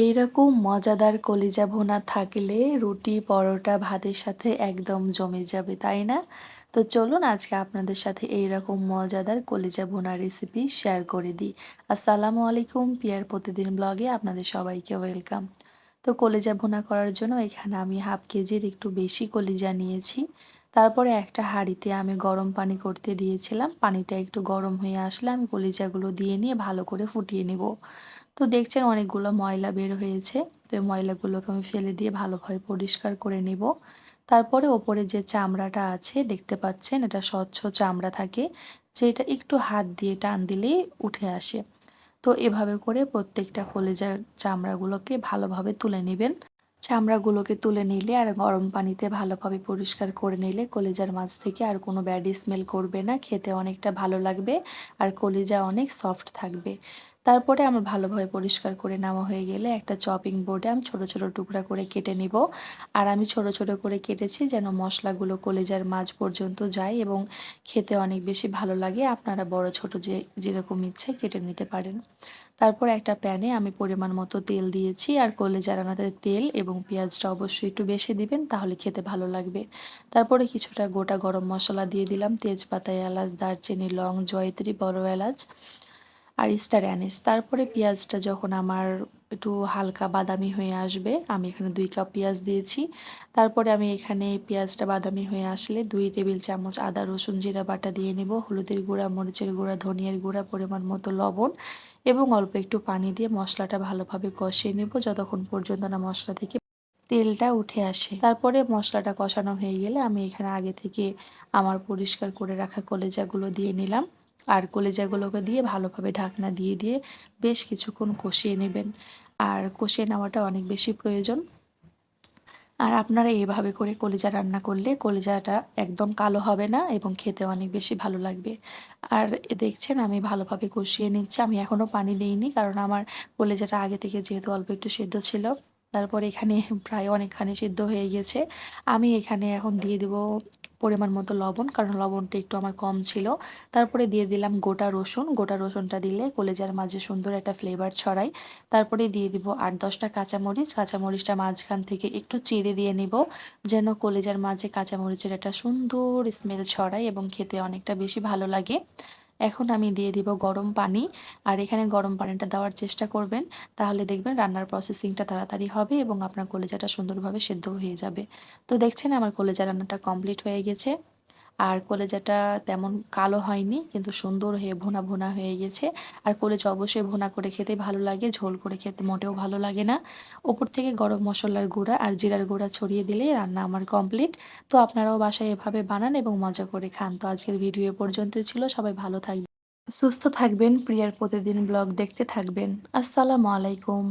এইরকম মজাদার কলিজা ভুনা থাকলে রুটি, পরোটা, ভাতের সাথে একদম জমে যাবে, তাই না? তো চলুন আজকে আপনাদের সাথে এইরকম মজাদার কলিজা ভুনা রেসিপি শেয়ার করে দিই। আসসালামু আলাইকুম, পিয়ার প্রতিদিন ব্লগে আপনাদের সবাইকে ওয়েলকাম। তো কলিজা ভুনা করার জন্য এখানে আমি হাফ কেজির একটু বেশি কলিজা নিয়েছি। তারপরে একটা হাঁড়িতে আমি গরম পানি করতে দিয়েছিলাম। পানিটা একটু গরম হয়ে আসলে আমি কলিজাগুলো দিয়ে নিয়ে ভালো করে ফুটিয়ে নেব। তো দেখছেন অনেকগুলো ময়লা বের হয়েছে। তো এই ময়লাগুলোকে আমি ফেলে দিয়ে ভালোভাবে পরিষ্কার করে নেব। তারপরে ওপরে যে চামড়াটা আছে দেখতে পাচ্ছেন, এটা স্বচ্ছ চামড়া থাকে, যেটা একটু হাত দিয়ে টান দিলেই উঠে আসে। তো এভাবে করে প্রত্যেকটা কলিজার চামড়াগুলোকে ভালোভাবে তুলে নেবেন। চামড়াগুলোকে তুলে নিলে আর গরম পানিতে ভালোভাবে পরিষ্কার করে নিলে কলিজার মাছ থেকে আর কোনো ব্যাড স্মেল করবে না, খেতে অনেকটা ভালো লাগবে আর কলিজা অনেক সফট থাকবে। তারপরে আমার ভালোভাবে পরিষ্কার করে নেওয়া হয়ে গেলে একটা চপিং বোর্ডে আমি ছোট ছোট টুকরা করে কেটে নিব। আর আমি ছোট ছোট করে কেটেছি যেন মশলাগুলো কলিজার মাঝ পর্যন্ত যায় এবং খেতে অনেক বেশি ভালো লাগে। আপনারা বড় ছোট যেরকম ইচ্ছে কেটে নিতে পারেন। তারপর একটা প্যানে আমি পরিমাণ মতো তেল দিয়েছি আর কলিজা রান্নাতে তেল এবং পেঁয়াজটা অবশ্যই একটু বেশি দিবেন, তাহলে খেতে ভালো লাগবে। তারপরে কিছুটা গোটা গরম মশলা দিয়ে দিলাম, তেজপাতা, এলাচ, দারচিনি, লং, জয়িত্রী, বড় এলাচ আর স্টার অ্যানিস। তারপরে পেঁয়াজটা যখন আমার একটু হালকা বাদামি হয়ে আসবে, আমি এখানে 2 কাপ পেঁয়াজ দিয়েছি। তারপরে আমি এখানে পেঁয়াজটা বাদামি হয়ে আসলে 2 টেবিল চামচ আদা রসুন জিরা বাটা দিয়ে নেব, হলুদের গুঁড়া, মরিচের গুঁড়া, ধনিয়ার গুঁড়া, পরিমাণ মতো লবণ এবং অল্প একটু পানি দিয়ে মশলাটা ভালোভাবে কষিয়ে নেব যতক্ষণ পর্যন্ত না মশলা থেকে তেলটা উঠে আসে। তারপরে মশলাটা কষানো হয়ে গেলে আমি এখানে আগে থেকে আমার পরিষ্কার করে রাখা কলিজাগুলো দিয়ে নিলাম। আর কলিজাগুলোকে দিয়ে ভালোভাবে ঢাকনা দিয়ে দিয়ে বেশ কিছুক্ষণ কষিয়ে নেবেন। আর কষিয়ে নেওয়াটা অনেক বেশি প্রয়োজন। আর আপনারা এভাবে করে কলিজা রান্না করলে কলিজাটা একদম কালো হবে না এবং খেতে অনেক বেশি ভালো লাগবে। আর দেখছেন আমি ভালোভাবে কষিয়ে নিচ্ছি, আমি এখনও পানি দিইনি কারণ আমার কলিজাটা আগে থেকে যেহেতু অল্প একটু সেদ্ধ ছিল। তারপর এখানে প্রায় অনেকখানি সিদ্ধ হয়ে গেছে। আমি এখানে এখন দিয়ে দেব পরিমাণ মতো লবণ, কারণ লবণটা একটু আমার কম ছিল। তারপরে দিয়ে দিলাম গোটা রসুন। গোটা রসুনটা দিলে কলিজার মাঝে সুন্দর একটা ফ্লেভার ছড়ায়। তারপরে দিয়ে দিব 8-10টা কাঁচামরিচ। কাঁচামরিচটা মাঝখান থেকে একটু চিড়ে দিয়ে নিব, যেন কলিজার মাঝে কাঁচামরিচের একটা সুন্দর স্মেল ছড়ায় এবং খেতে অনেকটা বেশি ভালো লাগে। এখন আমি দিয়ে দিব গরম পানি। আর এখানে গরম পানিটা দেওয়ার চেষ্টা করবেন, তাহলে দেখবেন রান্নার প্রসেসিংটা তাড়াতাড়ি হবে এবং আপনার কলিজাটা সুন্দরভাবে সেদ্ধ হয়ে যাবে। তো দেখছেন আমার কলিজা রান্নাটা কমপ্লিট হয়ে গেছে। আর কলেজাটা তেমন কালো হয়নি, কিন্তু সুন্দর হয়ে ভুনা ভুনা হয়ে গেছে। আর কলেজা অবশ্যই ভুনা করে খেতে ভালো লাগে, ঝোল করে খেতে মোটেও ভালো লাগে না। ওপর থেকে গরম মশলার গুঁড়া আর জিরার গুঁড়া ছড়িয়ে দিলেই রান্না আমার কমপ্লিট। তো আপনারাও বাসায় এভাবে বানান এবং মজা করে খান। তো আজকের ভিডিও এ পর্যন্তই ছিল। সবাই ভালো থাকবেন, সুস্থ থাকবেন, প্রিয়ার প্রতিদিন ব্লগ দেখতে থাকবেন। আসসালামু আলাইকুম।